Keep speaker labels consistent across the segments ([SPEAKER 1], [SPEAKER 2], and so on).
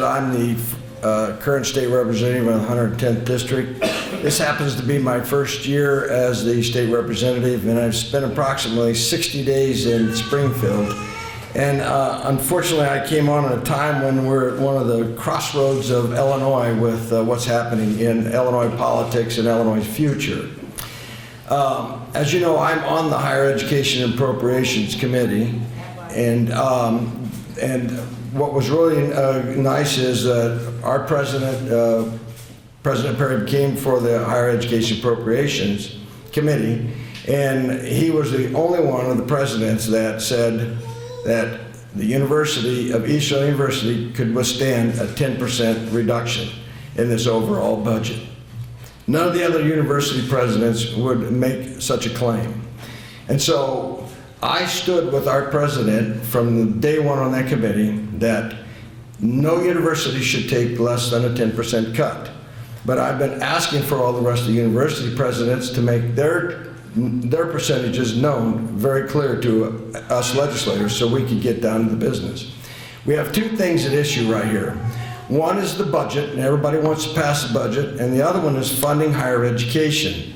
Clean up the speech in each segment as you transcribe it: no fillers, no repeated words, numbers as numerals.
[SPEAKER 1] I'm the current state representative of the 110th District. This happens to be my first year as the state representative, and I've spent approximately 60 days in Springfield. And unfortunately, I came on at a time when we're at one of the crossroads of Illinois with what's happening in Illinois politics and Illinois' future. As you know, I'm on the Higher Education and Appropriations Committee, and what was really nice is that our president, President Perry, came for the Higher Education Appropriations Committee, and he was the only one of the presidents that said that the University of Eastern University could withstand a 10% reduction in this overall budget. None of the other university presidents would make such a claim. And so I stood with our president from day one on that committee that no university should take less than a 10% cut. But I've been asking for all the rest of the university presidents to make their percentages known very clear to us legislators so we can get down to the business. We have two things at issue right here. One is the budget, and everybody wants to pass the budget, and the other one is funding higher education.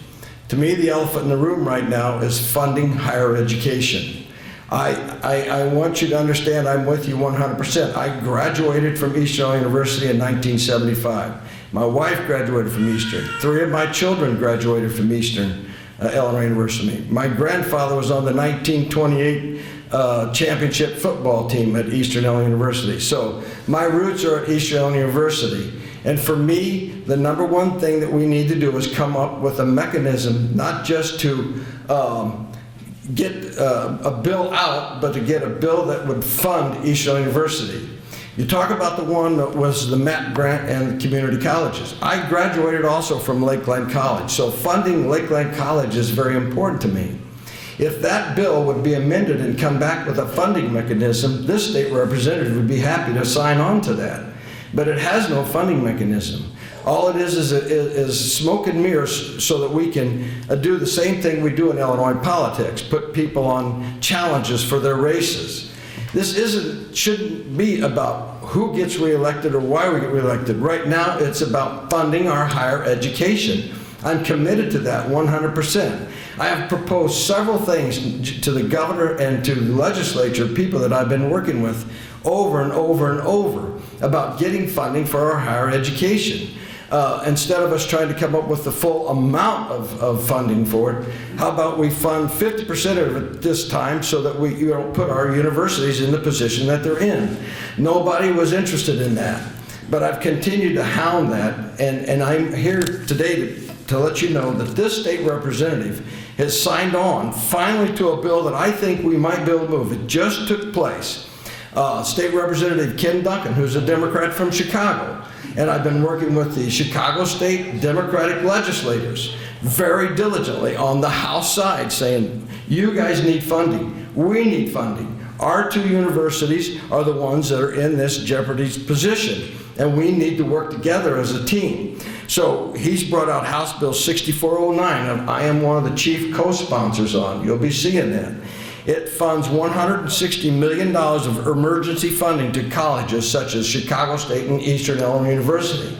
[SPEAKER 1] To me, the elephant in the room right now is funding higher education. I want you to understand I'm with you 100%. I graduated from Eastern University in 1975. My wife graduated from Eastern. 3 of my children graduated from Eastern Illinois University. My grandfather was on the 1928 championship football team at Eastern Illinois University. So my roots are at Eastern Illinois University. And for me, the number one thing that we need to do is come up with a mechanism, not just to get a bill out, but to get a bill that would fund Eastern Illinois University. You talk about the one that was the MAP grant and community colleges. I graduated also from Lakeland College, so funding Lakeland College is very important to me. If that bill would be amended and come back with a funding mechanism, this state representative would be happy to sign on to that. But it has no funding mechanism. All it is smoke and mirrors so that we can do the same thing we do in Illinois politics, put people on challenges for their races. This shouldn't be about who gets reelected or why we get reelected. Right now, it's about funding our higher education. I'm committed to that 100%. I have proposed several things to the governor and to the legislature, people that I've been working with over and over and over about getting funding for our higher education. Instead of us trying to come up with the full amount of funding for it, how about we fund 50% of it this time so that we put our universities in the position that they're in. Nobody was interested in that, but I've continued to hound that, and I'm here today to let you know that this state representative has signed on finally to a bill that I think we might be able to move. It just took place. State Representative Ken Duncan, who's a Democrat from Chicago, and I've been working with the Chicago State Democratic legislators very diligently on the House side saying, you guys need funding, we need funding. Our two universities are the ones that are in this jeopardy position, and we need to work together as a team. So he's brought out House Bill 6409, and I am one of the chief co-sponsors on. You'll be seeing that. It funds $160 million of emergency funding to colleges such as Chicago State and Eastern Illinois University.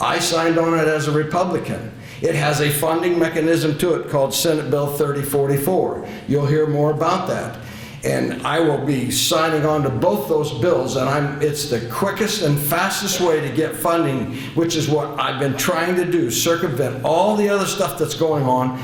[SPEAKER 1] I signed on it as a Republican. It has a funding mechanism to it called Senate Bill 3044. You'll hear more about that. And I will be signing on to both those bills, and it's the quickest and fastest way to get funding, which is what I've been trying to do, circumvent all the other stuff that's going on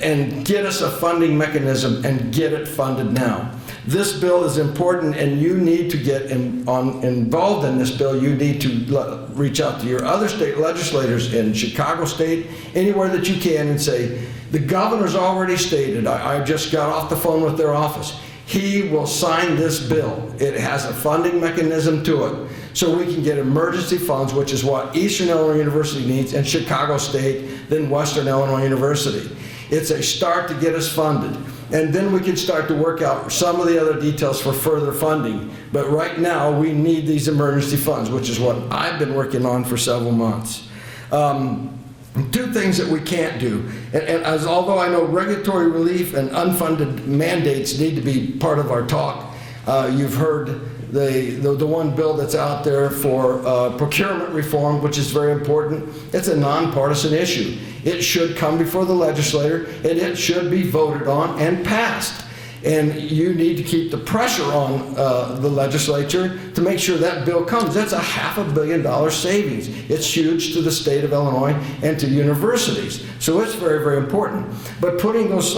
[SPEAKER 1] and get us a funding mechanism and get it funded now. This bill is important, and you need to get involved in this bill. You need to reach out to your other state legislators in Chicago State, anywhere that you can, and say, the governor's already stated, I just got off the phone with their office, he will sign this bill. It has a funding mechanism to it, so we can get emergency funds, which is what Eastern Illinois University needs, and Chicago State, then Western Illinois University. It's a start to get us funded, and then we can start to work out some of the other details for further funding. But right now, we need these emergency funds, which is what I've been working on for several months. Two things that we can't do, and although I know regulatory relief and unfunded mandates need to be part of our talk, you've heard the one bill that's out there for procurement reform, which is very important. It's a nonpartisan issue. It should come before the legislature, and it should be voted on and passed. And you need to keep the pressure on the legislature to make sure that bill comes. That's a $500 million savings. It's huge to the state of Illinois and to universities. So it's very, very important. But putting those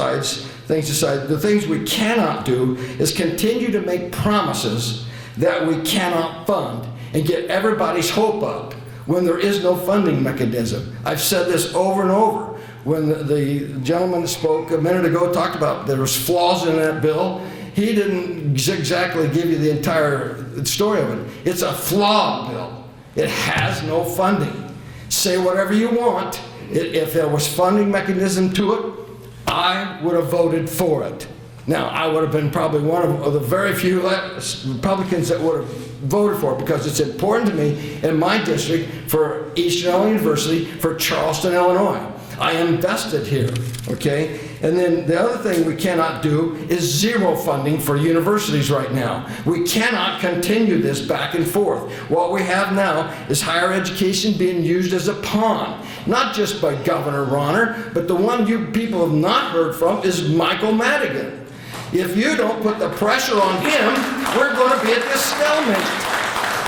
[SPEAKER 1] things aside, the things we cannot do is continue to make promises that we cannot fund and get everybody's hope up when there is no funding mechanism. I've said this over and over. When the gentleman that spoke a minute ago talked about there was flaws in that bill, he didn't exactly give you the entire story of it. It's a flawed bill. It has no funding. Say whatever you want. If there was funding mechanism to it, I would have voted for it. Now, I would have been probably one of the very few Republicans that would have voted for it, because it's important to me in my district for Eastern Illinois University, for Charleston, Illinois. I am vested here, okay? And then the other thing we cannot do is zero funding for universities right now. We cannot continue this back and forth. What we have now is higher education being used as a pawn, not just by Governor Ronner, but the one you people have not heard from is Michael Madigan. If you don't put the pressure on him, we're going to be at this stalemate.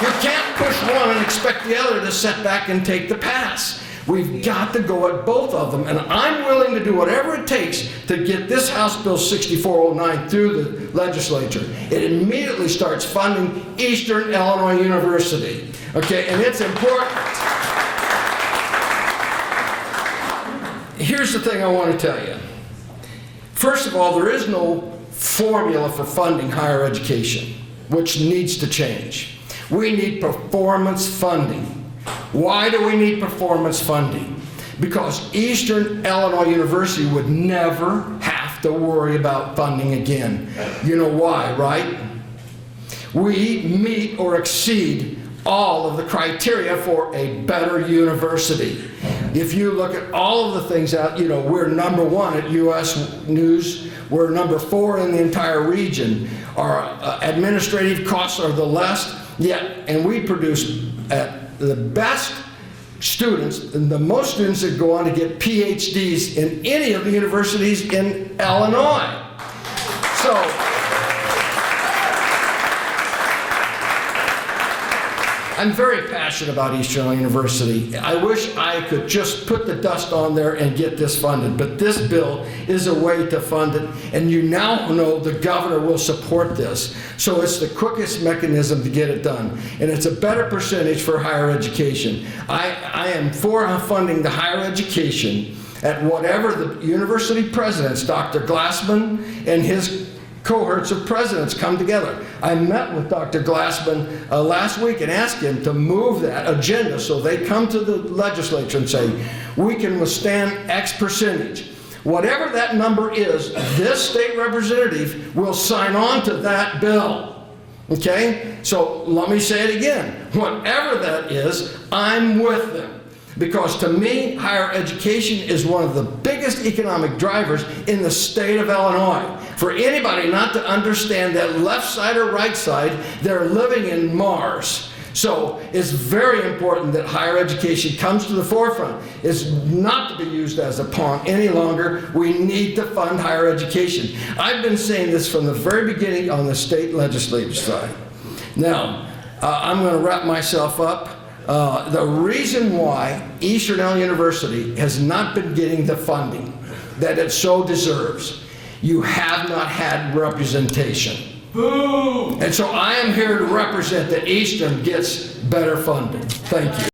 [SPEAKER 1] You can't push one and expect the other to sit back and take the pass. We've got to go at both of them, and I'm willing to do whatever it takes to get this House Bill 6409 through the legislature. It immediately starts funding Eastern Illinois University, okay, and it's important. Here's the thing I want to tell you. First of all, there is no formula for funding higher education, which needs to change. We need performance funding. Why do we need performance funding? Because Eastern Illinois University would never have to worry about funding again. You know why, right? We meet or exceed all of the criteria for a better university. If you look at all of the things out, you know, we're number one at U.S. News. We're number 4 in the entire region. Our administrative costs are the less, yet, and we produce the best students and the most students that go on to get PhDs in any of the universities in Illinois. So, I'm very passionate about Eastern Illinois University. I wish I could just put the dust on there and get this funded, but this bill is a way to fund it, and you now know the governor will support this. So it's the quickest mechanism to get it done, and it's a better percentage for higher education. I am for funding the higher education at whatever the university presidents, Dr. Glassman and his cohorts of presidents come together. I met with Dr. Glassman last week and asked him to move that agenda so they come to the legislature and say, we can withstand X percentage. Whatever that number is, this state representative will sign on to that bill. Okay? So let me say it again. Whatever that is, I'm with them. Because to me, higher education is one of the biggest economic drivers in the state of Illinois. For anybody not to understand that left side or right side, they're living in Mars. So it's very important that higher education comes to the forefront. It's not to be used as a pawn any longer. We need to fund higher education. I've been saying this from the very beginning on the state legislative side. Now, I'm going to wrap myself up. The reason why Eastern Illinois University has not been getting the funding that it so deserves, you have not had representation. Boo! And so I am here to represent that Eastern gets better funding. Thank you.